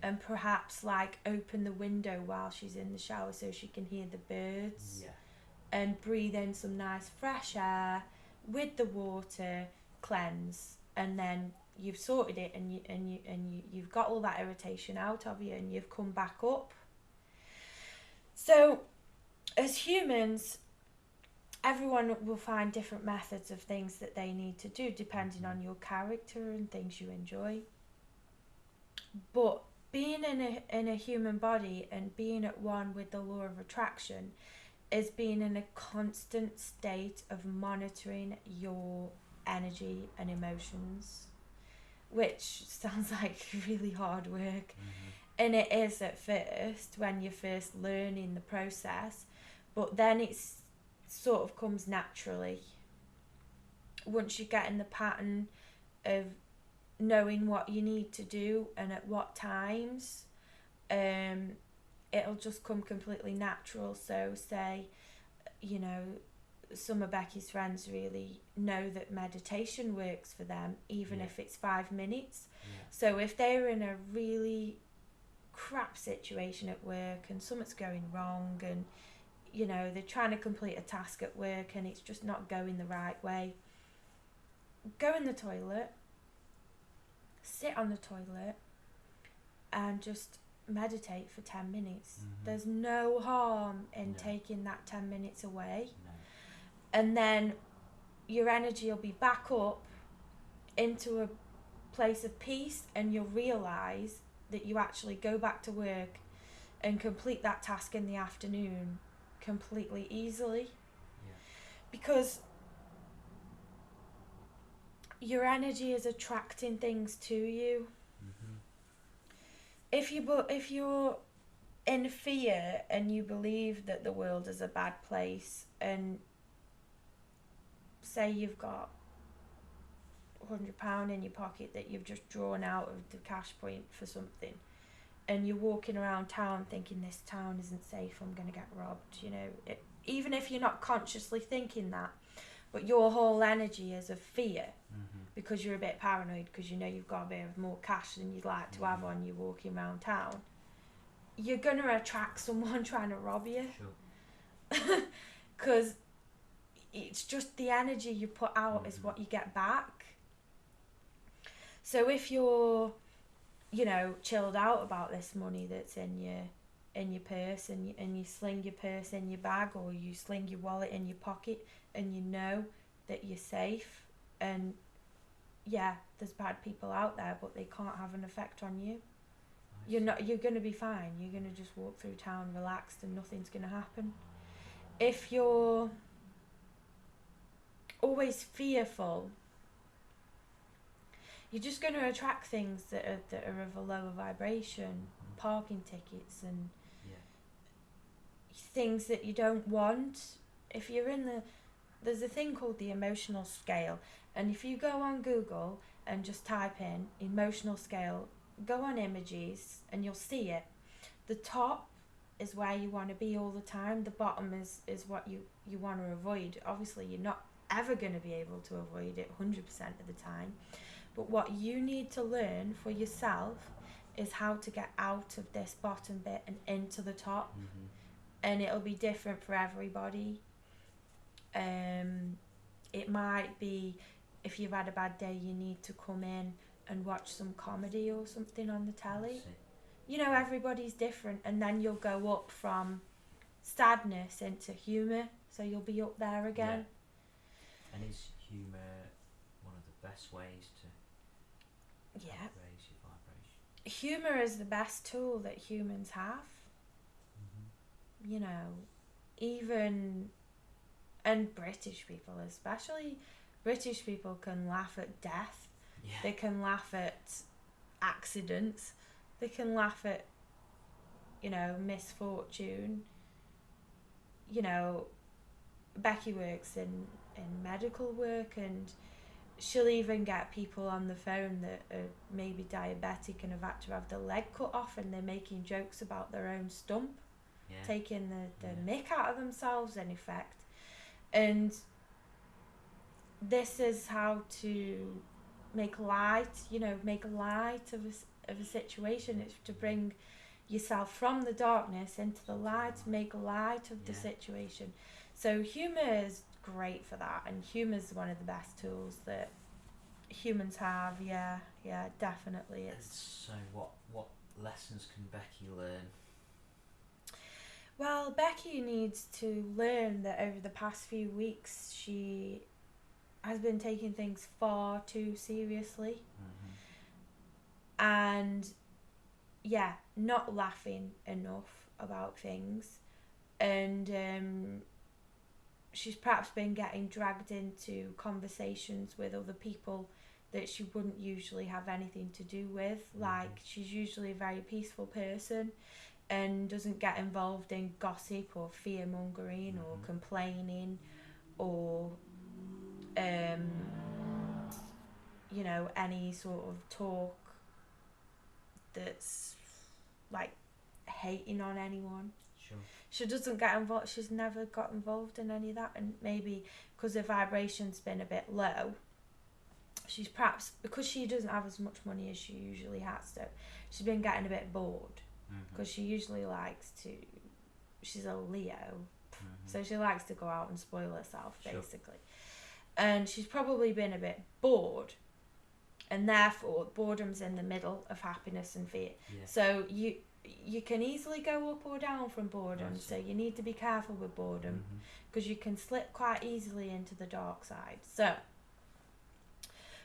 and perhaps like open the window while she's in the shower so she can hear the birds, and breathe in some nice fresh air with the water, cleanse, and then you've sorted it, and you've got all that irritation out of you, and you've come back up. So as humans, everyone will find different methods of things that they need to do depending on your character and things you enjoy. But being in a human body and being at one with the law of attraction is being in a constant state of monitoring your energy and emotions. which sounds like really hard work. And it is at first when you're first learning the process, but then it's sort of comes naturally. Once you get in the pattern of knowing what you need to do and at what times, it'll just come completely natural. So say, you know, some of Becky's friends really know that meditation works for them, even if it's 5 minutes. So if they're in a really crap situation at work and something's going wrong, and you know they're trying to complete a task at work and it's just not going the right way, go in the toilet, sit on the toilet and just meditate for 10 minutes. There's no harm in taking that 10 minutes away. And then your energy will be back up into a place of peace, and you'll realise that you actually go back to work and complete that task in the afternoon completely easily. Because your energy is attracting things to you. If you're in fear and you believe that the world is a bad place, and say you've got £100 in your pocket that you've just drawn out of the cash point for something, and you're walking around town thinking this town isn't safe, I'm going to get robbed, you know, even if you're not consciously thinking that, but your whole energy is of fear, because you're a bit paranoid because you know you've got a bit of more cash than you'd like to have on you walking around town, you're going to attract someone trying to rob you. Because it's just the energy you put out is what you get back. So if you're, you know, chilled out about this money that's in your purse, and you sling your purse in your bag, or you sling your wallet in your pocket, and you know that you're safe, and there's bad people out there, but they can't have an effect on you. You're going to be fine. You're going to just walk through town relaxed and nothing's going to happen. If you're always fearful, you're just going to attract things that are of a lower vibration, parking tickets and things that you don't want. If you're there's a thing called the emotional scale, and if you go on Google and just type in emotional scale, go on images and you'll see it. The top is where you want to be all the time. The bottom is what you want to avoid. Obviously you're not ever going to be able to avoid it 100% of the time, but what you need to learn for yourself is how to get out of this bottom bit and into the top. And it'll be different for everybody. It might be, if you've had a bad day, you need to come in and watch some comedy or something on the telly. You know, everybody's different, and then you'll go up from sadness into humour, so you'll be up there again. And is humour one of the best ways to raise your vibration? Humour is the best tool that humans have. You know, and British people especially, British people can laugh at death. They can laugh at accidents. They can laugh at, you know, misfortune. You know, Becky works in medical work, and she'll even get people on the phone that are maybe diabetic and have had to have their leg cut off, and they're making jokes about their own stump, taking the mick out of themselves in effect. And this is how to make light of a situation. It's to bring yourself from the darkness into the light, make light of the situation. So humour is great for that, and humour is one of the best tools that humans have. Definitely. So what lessons can Becky learn? Well, Becky needs to learn that over the past few weeks she has been taking things far too seriously. And not laughing enough about things, and she's perhaps been getting dragged into conversations with other people that she wouldn't usually have anything to do with. Like, she's usually a very peaceful person and doesn't get involved in gossip or fear mongering or complaining or you know, any sort of talk that's like hating on anyone. Sure. She doesn't get involved. She's never got involved in any of that, and maybe because her vibration's been a bit low, she's perhaps, because she doesn't have as much money as she usually has, so she's been getting a bit bored, because she usually likes to, she's a Leo, so she likes to go out and spoil herself, basically. And she's probably been a bit bored, and therefore boredom's in the middle of happiness and fear. So you can easily go up or down from boredom, so you need to be careful with boredom, because you can slip quite easily into the dark side. So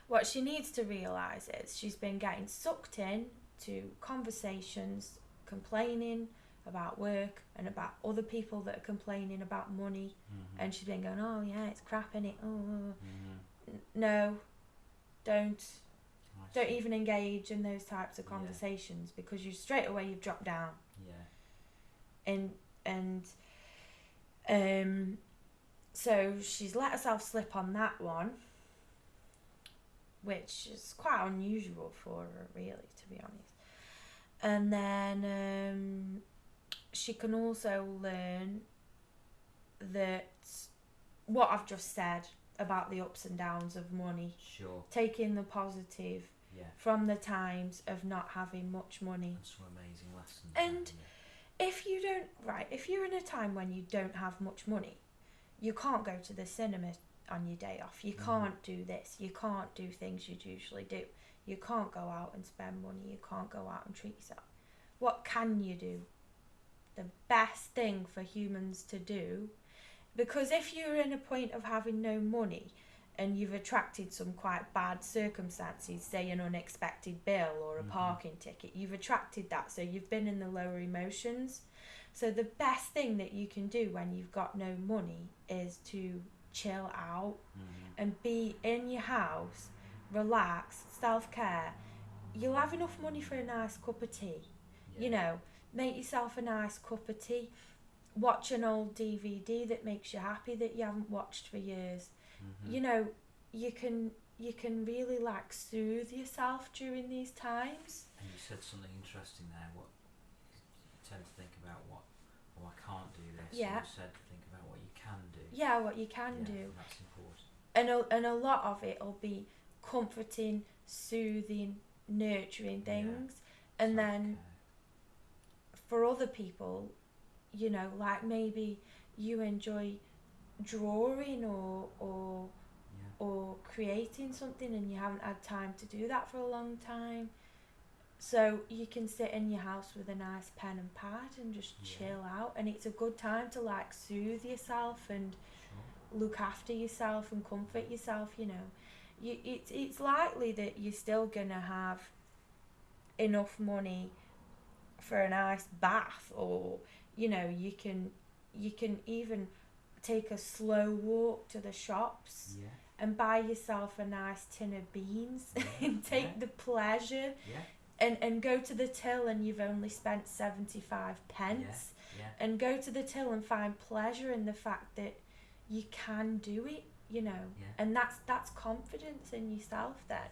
what she needs to realise is she's been getting sucked in to conversations, complaining about work and about other people that are complaining about money, and she's been going, oh yeah, it's crap, innit? No, don't even engage in those types of conversations, because you straight away you've dropped down. So she's let herself slip on that one, which is quite unusual for her, really, to be honest. And then she can also learn that what I've just said about the ups and downs of money, taking the positive from the times of not having much money. That's some amazing lessons. And if you're in a time when you don't have much money, you can't go to the cinema on your day off. You can't do this. You can't do things you'd usually do. You can't go out and spend money. You can't go out and treat yourself. What can you do? The best thing for humans to do, because if you're in a point of having no money and you've attracted some quite bad circumstances, say an unexpected bill or a parking ticket, you've attracted that, so you've been in the lower emotions. So the best thing that you can do when you've got no money is to chill out and be in your house, relax, self-care. You'll have enough money for a nice cup of tea. You know, make yourself a nice cup of tea, watch an old DVD that makes you happy that you haven't watched for years. You know, you can really like soothe yourself during these times. And you said something interesting there. What you tend to think about I can't do this. Yeah. And you said think about what you can do. Yeah, what you can do. That's important. And a lot of it will be comforting, soothing, nurturing things. And then for other people, you know, like maybe you enjoy drawing or creating something and you haven't had time to do that for a long time, so you can sit in your house with a nice pen and pad and just chill out, and it's a good time to like soothe yourself and look after yourself and comfort yourself. You know, it's likely that you're still gonna have enough money for a nice bath, or you know, you can even take a slow walk to the shops and buy yourself a nice tin of beans and take the pleasure and go to the till and you've only spent 75 pence and go to the till and find pleasure in the fact that you can do it, you know, and that's confidence in yourself then.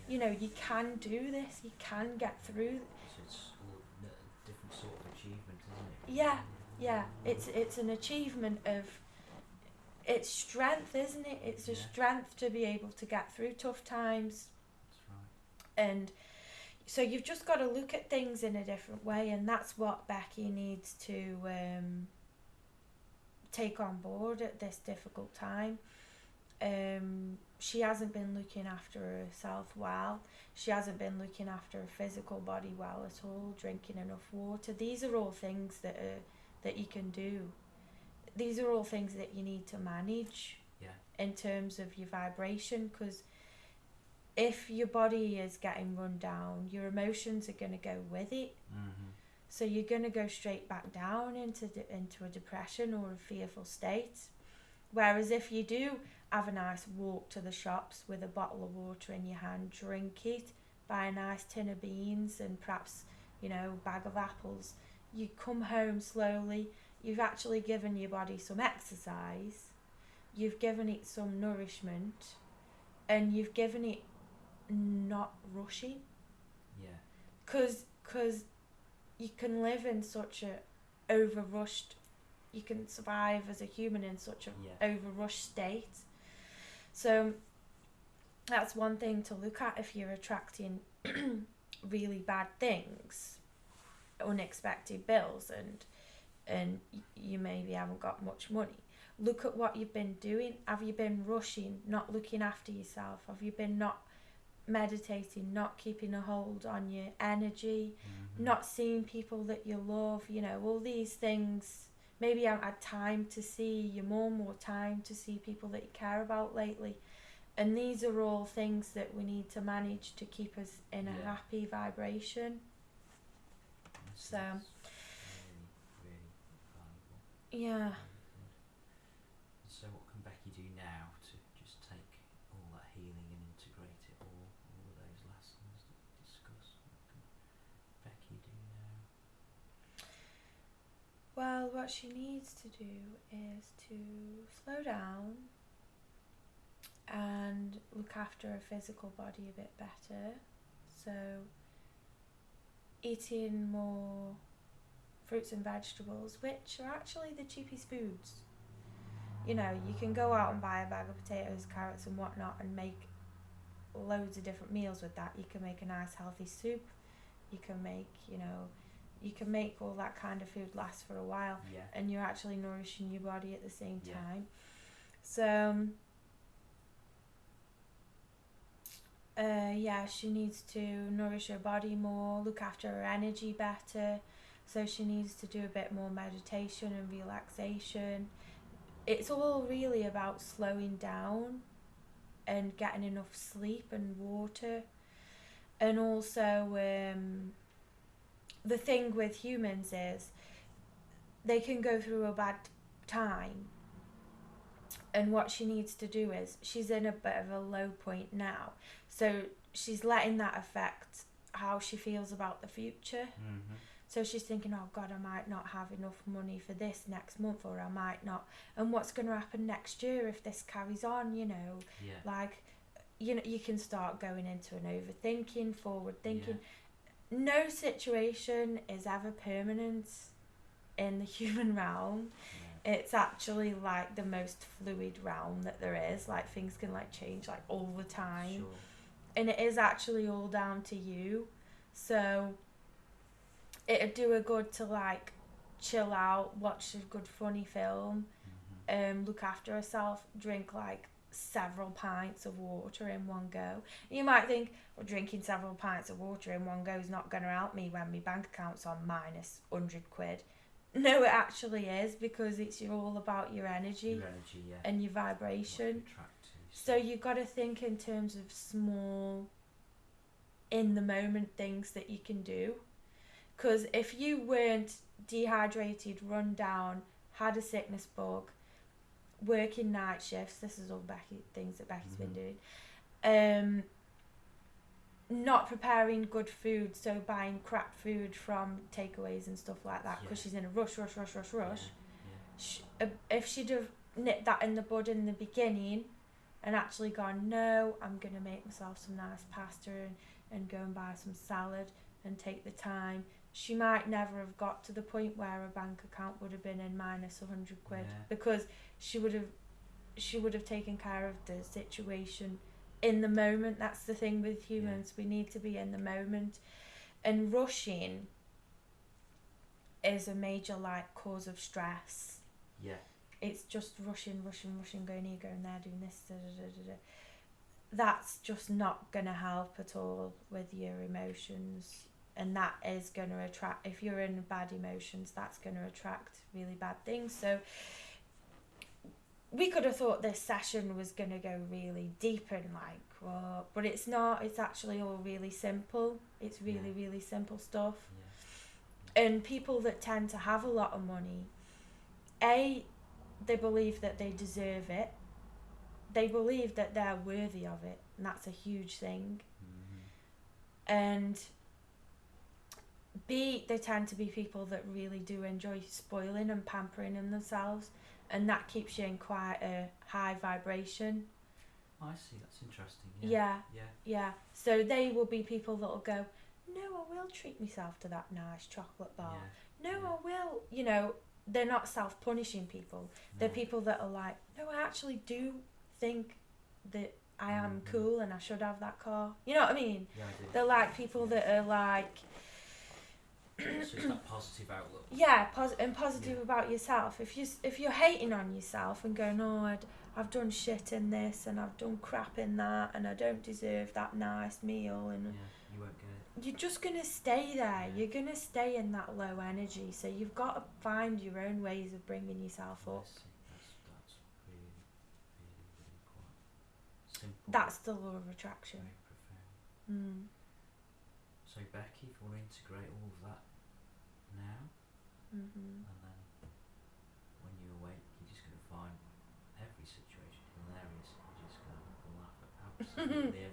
You know, you can do this, you can get through. So it's a different sort of achievement, isn't it? Yeah, it's an achievement of, it's strength, isn't it? It's a strength to be able to get through tough times. That's right. And so you've just got to look at things in a different way, and that's what Becky needs to take on board at this difficult time. She hasn't been looking after herself well. She hasn't been looking after her physical body well at all, drinking enough water. These are all things that you can do. These are all things that you need to manage in terms of your vibration, because if your body is getting run down, your emotions are going to go with it. So you're going to go straight back down into a depression or a fearful state. Whereas if you do have a nice walk to the shops with a bottle of water in your hand, drink it, buy a nice tin of beans and perhaps, you know, a bag of apples. You come home slowly, you've actually given your body some exercise, you've given it some nourishment, and you've given it not rushing. Yeah. Because you can live in such a over-rushed, you can survive as a human in such a over-rushed state. So that's one thing to look at if you're attracting really bad things, unexpected bills, and you maybe haven't got much money. Look at what you've been doing. Have you been rushing, not looking after yourself? Have you been not meditating, not keeping a hold on your energy, not seeing people that you love, you know, all these things. Maybe you haven't had time to see your mum or time to see people that you care about lately. And these are all things that we need to manage to keep us in a happy vibration. So, really, really valuable. Yeah. So what can Becky do now to just take all that healing and integrate it all of those lessons that we discussed? What can Becky do now? Well, what she needs to do is to slow down and look after her physical body a bit better. So eating more fruits and vegetables, which are actually the cheapest foods. You know, you can go out and buy a bag of potatoes, carrots and whatnot and make loads of different meals with that. You can make a nice healthy soup. You can make, you know, you can make all that kind of food last for a while, and you're actually nourishing your body at the same time. So she needs to nourish her body more, look after her energy better. So she needs to do a bit more meditation and relaxation. It's all really about slowing down and getting enough sleep and water. And also, the thing with humans is they can go through a bad time. And what she needs to do is, she's in a bit of a low point now. So she's letting that affect how she feels about the future. So she's thinking, oh God, I might not have enough money for this next month, or I might not. And what's going to happen next year if this carries on, you know? Like, you know, you can start going into an overthinking, forward thinking. No situation is ever permanent in the human realm. It's actually like the most fluid realm that there is. Like, things can like change like all the time. And it is actually all down to you. So it'd do her good to like chill out, watch a good funny film, look after herself, drink like several pints of water in one go. You might think, well, drinking several pints of water in one go is not going to help me when my bank account's on minus 100 quid. No, it actually is, because it's all about your energy, and your vibration. So you've got to think in terms of small, in the moment things that you can do. Because if you weren't dehydrated, run down, had a sickness bug, working night shifts, this is all things that Becky's been doing, not preparing good food, so buying crap food from takeaways and stuff like that, because she's in a rush. If she'd have nipped that in the bud in the beginning and actually gone, no, I'm going to make myself some nice pasta and go and buy some salad and take the time, she might never have got to the point where her bank account would have been in minus 100 quid, because she would have taken care of the situation in the moment. That's the thing with humans. We need to be in the moment, and rushing is a major like cause of stress. It's just rushing, going here, going there, doing this, That's just not going to help at all with your emotions, and that is going to attract, if you're in bad emotions, that's going to attract really bad things. So we could have thought this session was going to go really deep and like, well, but it's not. It's actually all really simple. It's really simple stuff. And people that tend to have a lot of money, they believe that they deserve it, they believe that they're worthy of it, and that's a huge thing. And B, they tend to be people that really do enjoy spoiling and pampering themselves, and that keeps you in quite a high vibration. I see, that's interesting. Yeah. So they will be people that will go, no, I will treat myself to that nice chocolate bar. No, I will. You know, they're not self-punishing people. They're people that are like, no, I actually do think that I am cool and I should have that car. You know what I mean? Yeah, I do. They're like people that are like... So it's that positive outlook. Yeah, positive about yourself. If you're hating on yourself and going, oh, I've done shit in this and I've done crap in that and I don't deserve that nice meal, and you won't get it. you're just gonna stay there. You're gonna stay in that low energy. So you've got to find your own ways of bringing yourself up. That's really, really, really quite simple. That's the law of attraction. Very profound. So Becky, if you want to integrate all of that now, and then when you awake, you're just going to find every situation hilarious. You're just going to laugh at absolutely